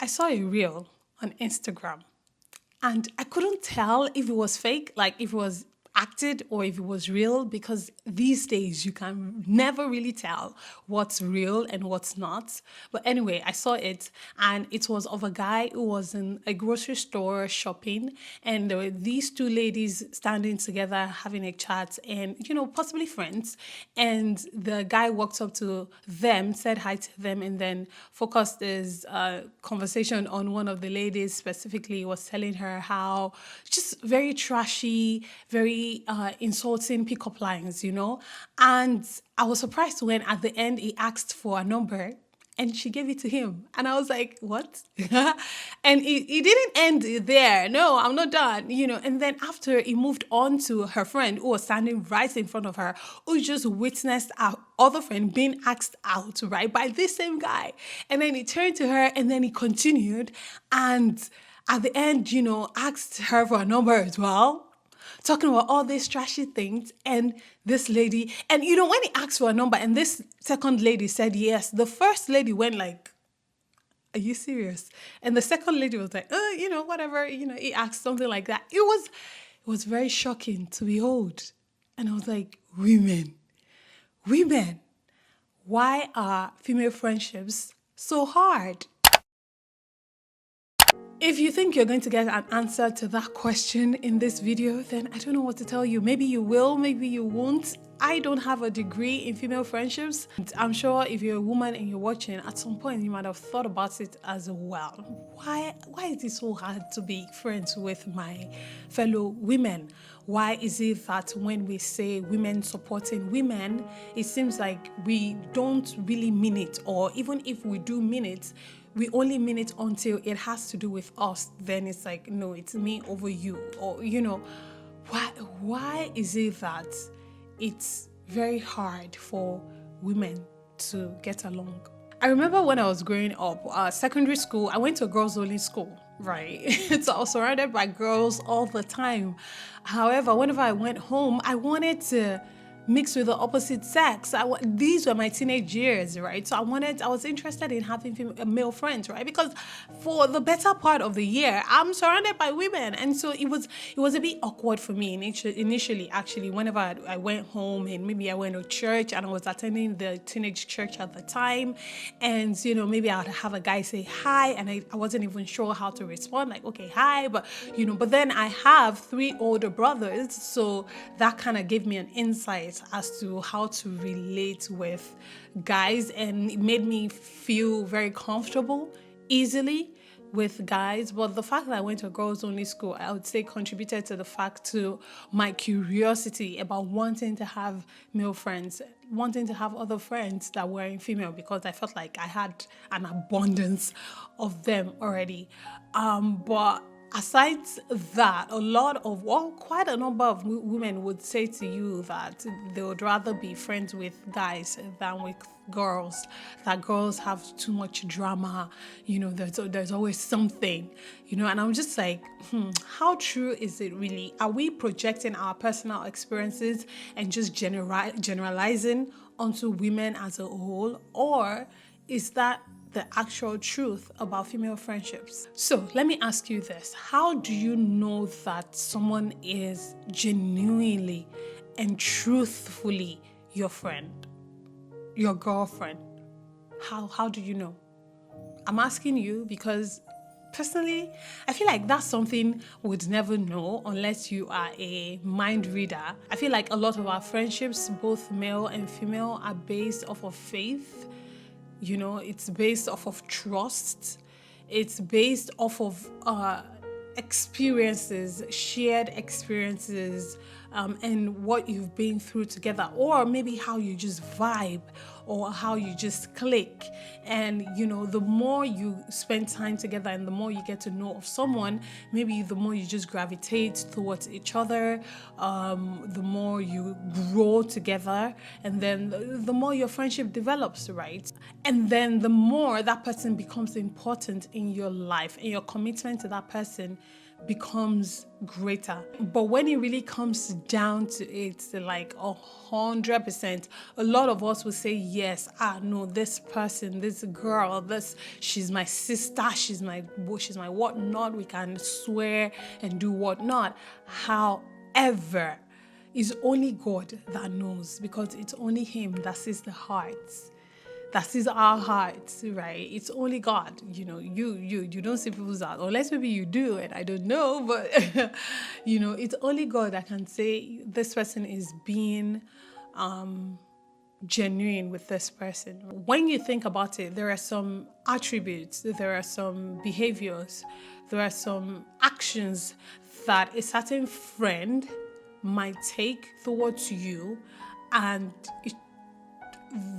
I saw a reel on Instagram and I couldn't tell if it was fake, like if it was acted or if it was real, because these days you can never really tell what's real and what's not. But anyway, I saw it and it was of a guy who was in a grocery store shopping, and there were these two ladies standing together having a chat and, possibly friends. And the guy walked up to them, said hi to them, and then focused his conversation on one of the ladies specifically. Was telling her how just very trashy, very insulting pickup lines, And I was surprised when at the end he asked for a number and she gave it to him. And I was like, what? And he didn't end there. No, I'm not done, And then after he moved on to her friend who was standing right in front of her, who just witnessed our other friend being asked out, right, by this same guy. And then he turned to her and then he continued. And at the end, asked her for a number as well, talking about all these trashy things. And this lady, and when he asked for a number and this second lady said yes, the first lady went like, are you serious? And the second lady was like, whatever, he asked something like that. It was very shocking to behold. And I was like, women, why are female friendships so hard? If you think you're going to get an answer to that question in this video, then I don't know what to tell you. Maybe you will, maybe you won't. I don't have a degree in female friendships. I'm sure if you're a woman and you're watching, at some point you might have thought about it as well. Why is it so hard to be friends with my fellow women? Why is it that when we say women supporting women, it seems like we don't really mean it, or even if we do mean it, we only mean it until it has to do with us. Then it's like, no, it's me over you. Or, why is it that it's very hard for women to get along? I remember when I was growing up, secondary school, I went to a girls only school, right? So I was surrounded by girls all the time. However, whenever I went home, I wanted to mixed with the opposite sex. These were my teenage years, right? So I was interested in having male friends, right? Because for the better part of the year, I'm surrounded by women. And so it was a bit awkward for me initially, actually, whenever I went home and maybe I went to church and I was attending the teenage church at the time. And, maybe I would have a guy say hi and I wasn't even sure how to respond, like, okay, hi. But then I have 3 older brothers. So that kind of gave me an insight as to how to relate with guys, and it made me feel very comfortable easily with guys. But the fact that I went to a girls only school, I would say, contributed to the fact to my curiosity about wanting to have male friends, wanting to have other friends that were in female, because I felt like I had an abundance of them already. But aside that, quite a number of women would say to you that they would rather be friends with guys than with girls, that girls have too much drama, there's always something, and I'm just like, how true is it really? Are we projecting our personal experiences and just generalizing onto women as a whole, or is that the actual truth about female friendships? So let me ask you this. How do you know that someone is genuinely and truthfully your friend, your girlfriend? How do you know? I'm asking you because personally, I feel like that's something we'd never know unless you are a mind reader. I feel like a lot of our friendships, both male and female, are based off of faith. It's based off of trust. It's based off of experiences, shared experiences, and what you've been through together, or maybe how you just vibe or how you just click. And the more you spend time together and the more you get to know of someone, maybe the more you just gravitate towards each other, the more you grow together, and then the more your friendship develops, right? And then the more that person becomes important in your life, and your commitment to that person becomes greater. But when it really comes down to it, like 100%, a lot of us will say, yes, no, this person, this girl, she's my sister, she's my whatnot. We can swear and do whatnot. However, it's only God that knows, because it's only Him that sees the hearts. That sees our hearts, right? It's only God. You don't see people's hearts, unless maybe you do, and I don't know, but it's only God that can say this person is being genuine with this person. When you think about it, there are some attributes, there are some behaviors, there are some actions that a certain friend might take towards you, and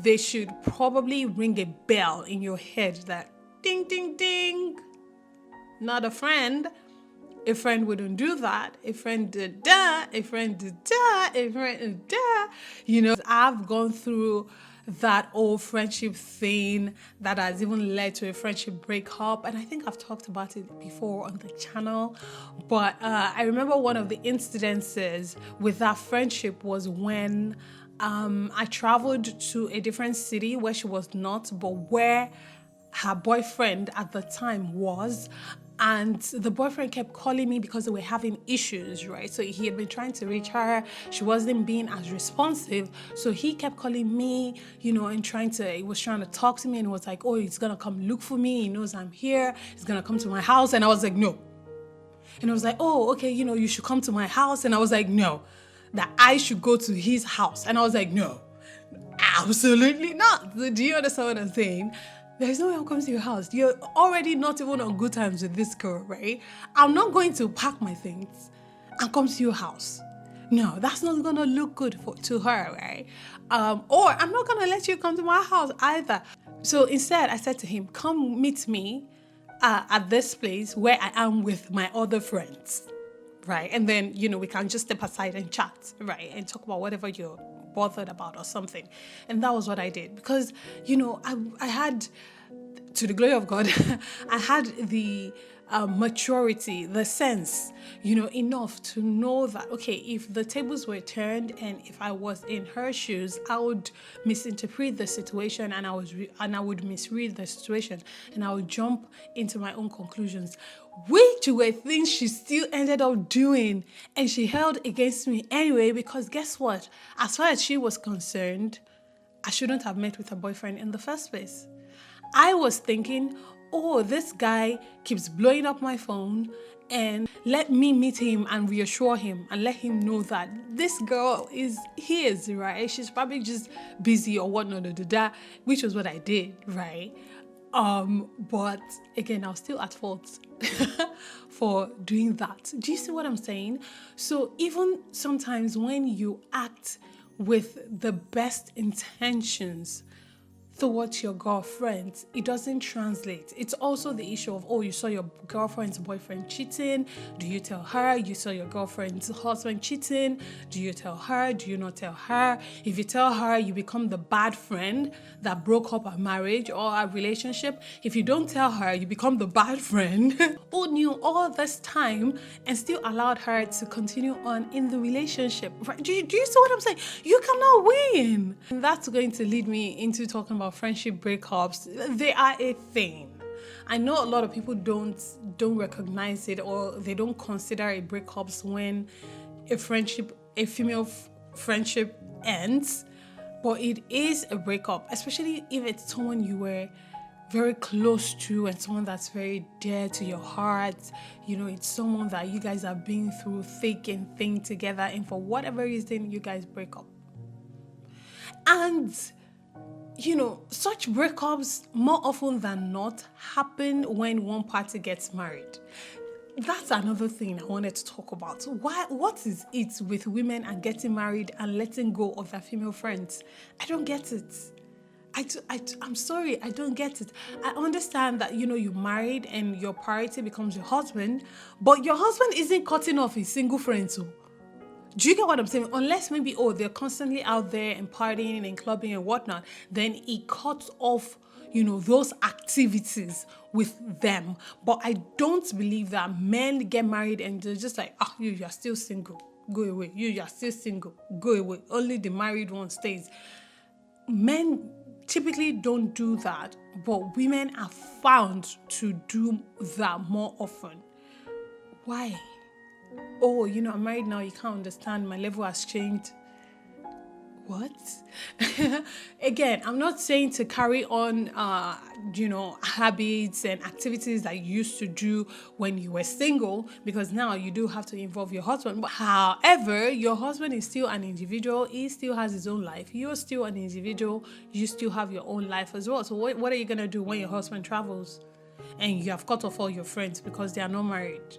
they should probably ring a bell in your head that ding, ding, ding, not a friend. A friend wouldn't do that. A friend did that. A friend did that. A friend did that. I've gone through that old friendship thing that has even led to a friendship breakup. And I think I've talked about it before on the channel. But I remember one of the incidences with that friendship was when I traveled to a different city where she was not, but where her boyfriend at the time was. And the boyfriend kept calling me because they were having issues, right? So he had been trying to reach her. She wasn't being as responsive. So he kept calling me, and he was trying to talk to me, and was like, oh, he's going to come look for me. He knows I'm here. He's going to come to my house. And I was like, no. And I was like, oh, okay, you should come to my house. And I was like, no, that I should go to his house. And I was like, no, absolutely not. Do you understand what I'm saying? There's no way I'm coming to your house. You're already not even on good terms with this girl, right? I'm not going to pack my things and come to your house. No, that's not going to look good to her, right? Or I'm not going to let you come to my house either. So instead, I said to him, come meet me at this place where I am with my other friends, right? And then, we can just step aside and chat, right? And talk about whatever you're bothered about or something. And that was what I did, because I had, to the glory of God, I had the maturity, the sense, enough to know that, okay, if the tables were turned and if I was in her shoes, I would misinterpret the situation, and I would misread the situation, and I would jump into my own conclusions, which were things she still ended up doing, and she held against me anyway, because guess what? As far as she was concerned, I shouldn't have met with her boyfriend in the first place. I was thinking, oh, this guy keeps blowing up my phone, and let me meet him and reassure him and let him know that this girl is his, right? She's probably just busy or whatnot, which was what I did, right? But again, I was still at fault for doing that. Do you see what I'm saying? So even sometimes when you act with the best intentions towards your girlfriend, it doesn't translate. It's also the issue of, oh, you saw your girlfriend's boyfriend cheating. Do you tell her? You saw your girlfriend's husband cheating. Do you tell her? Do you not tell her? If you tell her, you become the bad friend that broke up a marriage or a relationship. If you don't tell her, you become the bad friend who knew all this time and still allowed her to continue on in the relationship. Right? Do you see what I'm saying? You cannot win. And that's going to lead me into talking about friendship breakups. They are a thing. I know a lot of people don't recognize it, or they don't consider it breakups when a female friendship ends, but it is a breakup, especially if it's someone you were very close to and someone that's very dear to your heart. It's someone that you guys have been through thick and thin together, and for whatever reason you guys break up. And such breakups more often than not happen when one party gets married. That's another thing I wanted to talk about. What is it with women and getting married and letting go of their female friends? I don't get it. I'm sorry, I don't get it. I understand that, you're married and your priority becomes your husband, but your husband isn't cutting off his single friends. So. Do you get what I'm saying? Unless maybe, they're constantly out there and partying and clubbing and whatnot, then it cuts off those activities with them. But I don't believe that men get married and they're just like, you're still single, go away. You're still single, go away. Only the married one stays. Men typically don't do that, but women are found to do that more often. Why? Oh, I'm married now, you can't understand, my level has changed. What? Again, I'm not saying to carry on, habits and activities that you used to do when you were single, because now you do have to involve your husband. But however, your husband is still an individual. He still has his own life. You're still an individual. You still have your own life as well. So what are you going to do when your husband travels and you have cut off all your friends because they are not married?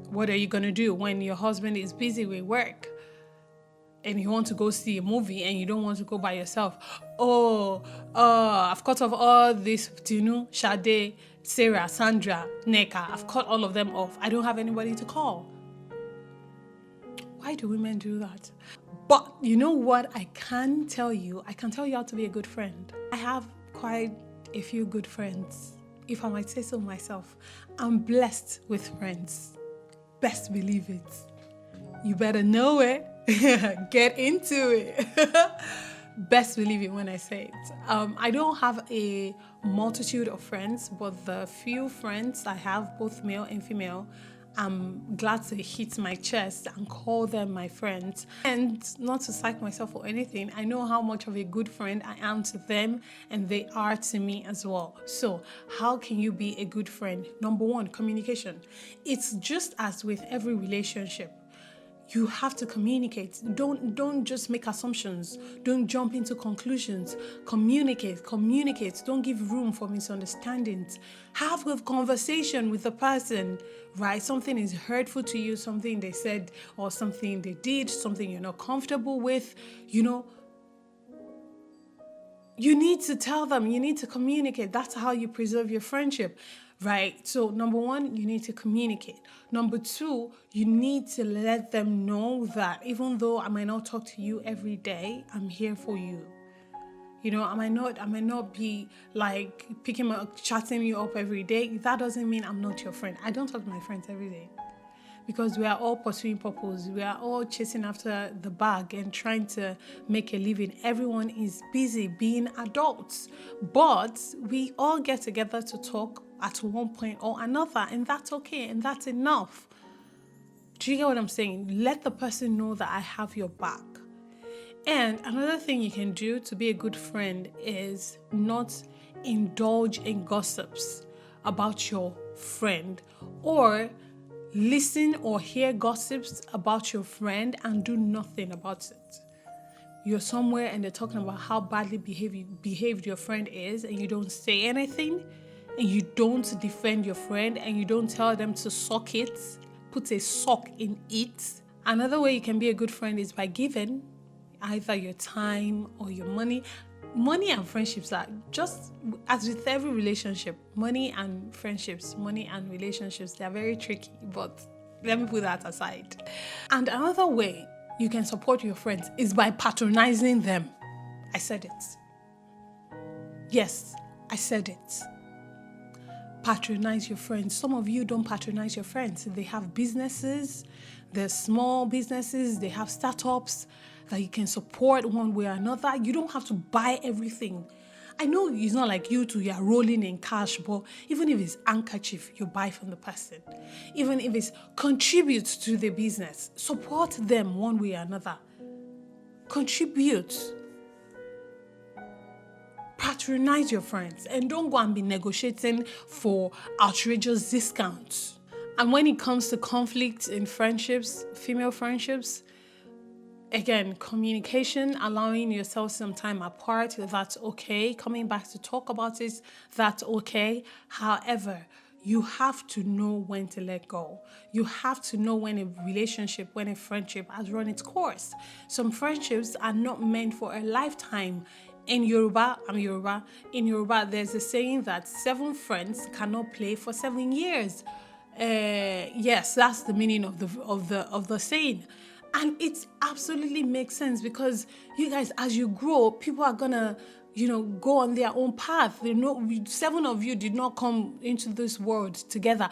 What are you going to do when your husband is busy with work and you want to go see a movie and you don't want to go by yourself? I've cut off all this, Sade, Sarah, Sandra, Neka. I've cut all of them off. I don't have anybody to call. Why do women do that? But you know what I can tell you? I can tell you how to be a good friend. I have quite a few good friends, if I might say so myself. I'm blessed with friends. Best believe it. You better know it. Get into it. Best believe it when I say it. I don't have a multitude of friends, but the few friends I have, both male and female, I'm glad to hit my chest and call them my friends. And not to psych myself or anything, I know how much of a good friend I am to them, and they are to me as well. So how can you be a good friend? Number one, communication. It's just as with every relationship. You have to communicate. Don't just make assumptions. Don't jump into conclusions. Communicate. Don't give room for misunderstandings. Have a conversation with the person, right? Something is hurtful to you, something they said or something they did, something you're not comfortable with, You need to tell them. You need to communicate. That's how you preserve your friendship. Right? So number one, you need to communicate. Number two, you need to let them know that even though I might not talk to you every day, I'm here for you. I might not be like chatting you up every day. That doesn't mean I'm not your friend. I don't talk to my friends every day because we are all pursuing purpose. We are all chasing after the bag and trying to make a living. Everyone is busy being adults, but we all get together to talk at one point or another, and that's okay, and that's enough. Do you get what I'm saying? Let the person know that I have your back. And another thing you can do to be a good friend is not indulge in gossips about your friend, or listen or hear gossips about your friend and do nothing about it. You're somewhere and they're talking about how badly behaved your friend is, and you don't say anything, and you don't defend your friend, and you don't tell them to suck it, put a sock in it. Another way you can be a good friend is by giving either your time or your money. Money and friendships are just, as with every relationship, money and relationships, they're very tricky, but let me put that aside. And another way you can support your friends is by patronizing them. I said it. Yes, I said it. Patronize your friends. Some of you don't patronize your friends. They have businesses, they're small businesses, they have startups that you can support one way or another. You don't have to buy everything. I know it's not like you are rolling in cash, but even if it's handkerchief, you buy from the person. Even if it's contribute to the business, support them one way or another. Contribute. Patronize your friends, and don't go and be negotiating for outrageous discounts. And when it comes to conflict in friendships, female friendships, again, communication, allowing yourself some time apart, that's okay. Coming back to talk about it, that's okay. However, you have to know when to let go. You have to know when a relationship, when a friendship has run its course. Some friendships are not meant for a lifetime. In Yoruba, I'm Yoruba. In Yoruba, there's a saying that 7 friends cannot play for 7 years. Yes, that's the meaning of the saying. And it absolutely makes sense, because you guys, as you grow, people are gonna go on their own path. 7 of you did not come into this world together.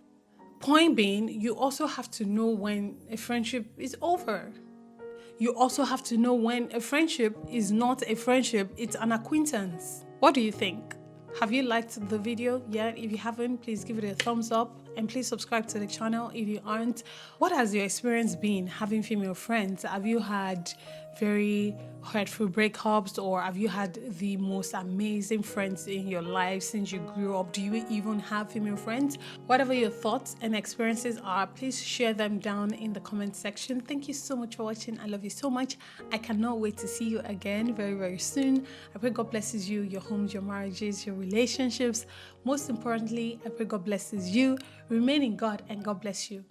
Point being, you also have to know when a friendship is over. You also have to know when a friendship is not a friendship, it's an acquaintance. What do you think? Have you liked the video yet? If you haven't, please give it a thumbs up and please subscribe to the channel if you aren't. What has your experience been having female friends? Have you had very hurtful breakups, or have you had the most amazing friends in your life since you grew up? Do you even have female friends? Whatever your thoughts and experiences are, please share them down in the comment section. Thank you so much for watching. I love you so much. I cannot wait to see you again very, very soon. I pray God blesses you, your homes, your marriages, your relationships. Most importantly, I pray God blesses you. Remain in God, and God bless you.